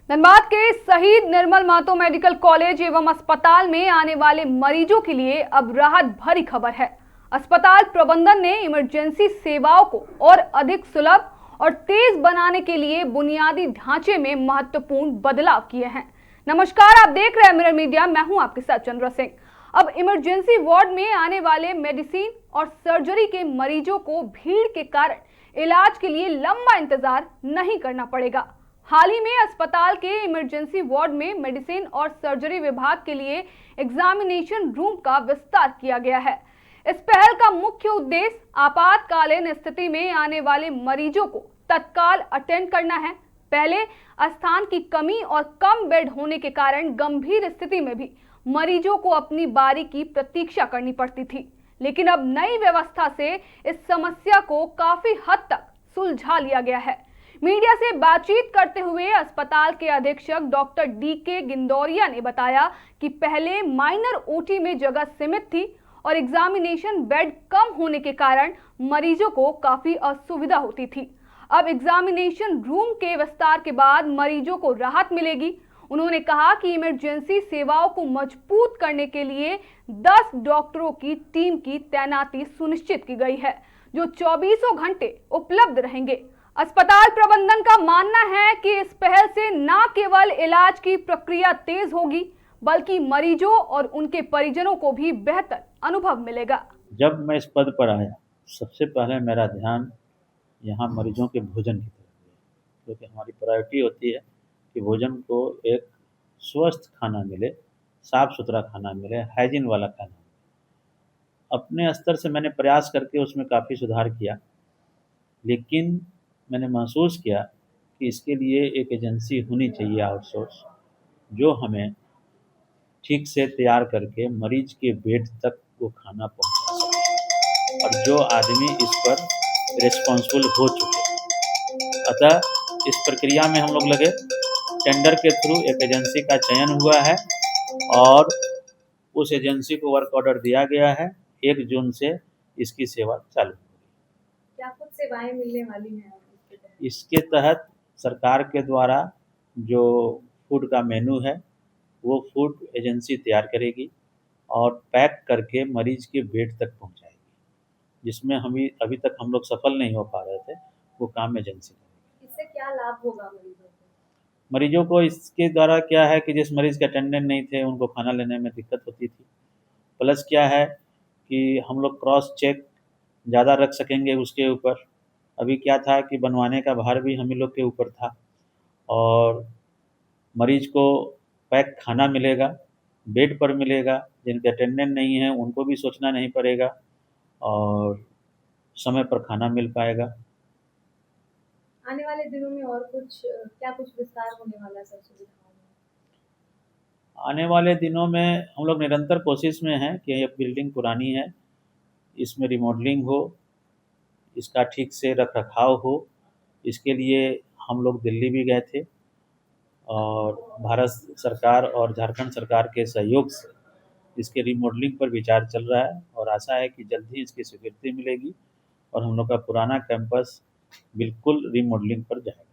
धनबाद के शहीद निर्मल Mahato medical college एवं अस्पताल में आने वाले मरीजों के लिए अब राहत भरी खबर है। अस्पताल प्रबंधन ने इमरजेंसी सेवाओं को और अधिक सुलभ और तेज बनाने के लिए बुनियादी ढांचे में महत्वपूर्ण बदलाव किए हैं। नमस्कार, आप देख रहे हैं मिरर मीडिया। मैं हूं आपके साथ चंद्र सिंह। अब इमरजेंसी वार्ड में आने वाले मेडिसिन और सर्जरी के मरीजों को भीड़ के कारण इलाज के लिए लंबा इंतजार नहीं करना पड़ेगा। हाल ही में अस्पताल के इमरजेंसी वार्ड में मेडिसिन और सर्जरी विभाग के लिए एग्जामिनेशन रूम का विस्तार किया गया है। इस पहल का मुख्य उद्देश्य आपातकालीन स्थिति में आने वाले मरीजों को तत्काल अटेंड करना है। पहले स्थान की कमी और कम बेड होने के कारण गंभीर स्थिति में भी मरीजों को अपनी बारी की प्रतीक्षा करनी पड़ती थी, लेकिन अब नई व्यवस्था से इस समस्या को काफी हद तक सुलझा लिया गया है। मीडिया से बातचीत करते हुए अस्पताल के अधीक्षक डॉक्टर DK गिंदौरिया ने बताया कि पहले माइनर ओटी में जगह सीमित थी और एग्जामिनेशन बेड कम होने के कारण मरीजों को काफी असुविधा होती थी। अब एग्जामिनेशन रूम के विस्तार के बाद मरीजों को राहत मिलेगी। उन्होंने कहा कि इमरजेंसी सेवाओं को मजबूत करने के लिए 10 डॉक्टरों की टीम की तैनाती सुनिश्चित की गई है, जो 24 घंटे उपलब्ध रहेंगे। अस्पताल प्रबंधन का मानना है कि इस पहल से न केवल इलाज की प्रक्रिया तेज होगी, बल्कि मरीजों और उनके परिजनों को भी बेहतर अनुभव मिलेगा। जब मैं इस पद पर आया, सबसे पहले मेरा ध्यान यहाँ मरीजों के भोजन की तरफ गया, क्योंकि हमारी प्रायोरिटी होती है कि भोजन को एक स्वस्थ खाना मिले, साफ सुथरा खाना मिले, हाइजीन वाला खाना मिले। अपने स्तर से मैंने प्रयास करके उसमें काफ़ी सुधार किया, लेकिन मैंने महसूस किया कि इसके लिए एक एजेंसी होनी चाहिए आउटसोर्स, जो हमें ठीक से तैयार करके मरीज के बेड तक वो खाना पहुंचा सके, और जो आदमी इस पर रिस्पॉन्सिबल हो चुके। अतः इस प्रक्रिया में हम लोग लगे। टेंडर के थ्रू एक एजेंसी का चयन हुआ है और उस एजेंसी को वर्क ऑर्डर दिया गया है। 1 जून से इसकी सेवा चालू होगी। क्या कुछ सेवाएं मिलने वाली हैं इसके तहत? सरकार के द्वारा जो फूड का मेनू है, वो फूड एजेंसी तैयार करेगी और पैक करके मरीज के बेड तक पहुंचाएगी, जिसमें अभी तक हम लोग सफल नहीं हो पा रहे थे। वो काम एजेंसी करेगी। इससे क्या लाभ होगा मरीजों को? मरीजों को इसके द्वारा क्या है कि जिस मरीज के अटेंडेंट नहीं थे, उनको खाना लेने में दिक्कत होती थी। प्लस क्या है कि हम लोग क्रॉस चेक ज़्यादा रख सकेंगे उसके ऊपर। अभी क्या था कि बनवाने का भार भी हम ही लोग के ऊपर था, और मरीज को पैक खाना मिलेगा, बेड पर मिलेगा। जिनके अटेंडेंट नहीं है उनको भी सोचना नहीं पड़ेगा और समय पर खाना मिल पाएगा। आने वाले दिनों में और कुछ विस्तार होने वाला है सब सुविधाओं में? आने वाले दिनों में हम लोग निरंतर कोशिश में हैं कि ये बिल्डिंग पुरानी है, इसमें रिमॉडलिंग हो, इसका ठीक से रख रखाव हो। इसके लिए हम लोग दिल्ली भी गए थे और भारत सरकार और झारखंड सरकार के सहयोग से इसके रिमॉडलिंग पर विचार चल रहा है, और आशा है कि जल्द ही इसकी स्वीकृति मिलेगी और हम लोग का पुराना कैंपस बिल्कुल रिमॉडलिंग पर जाएगा।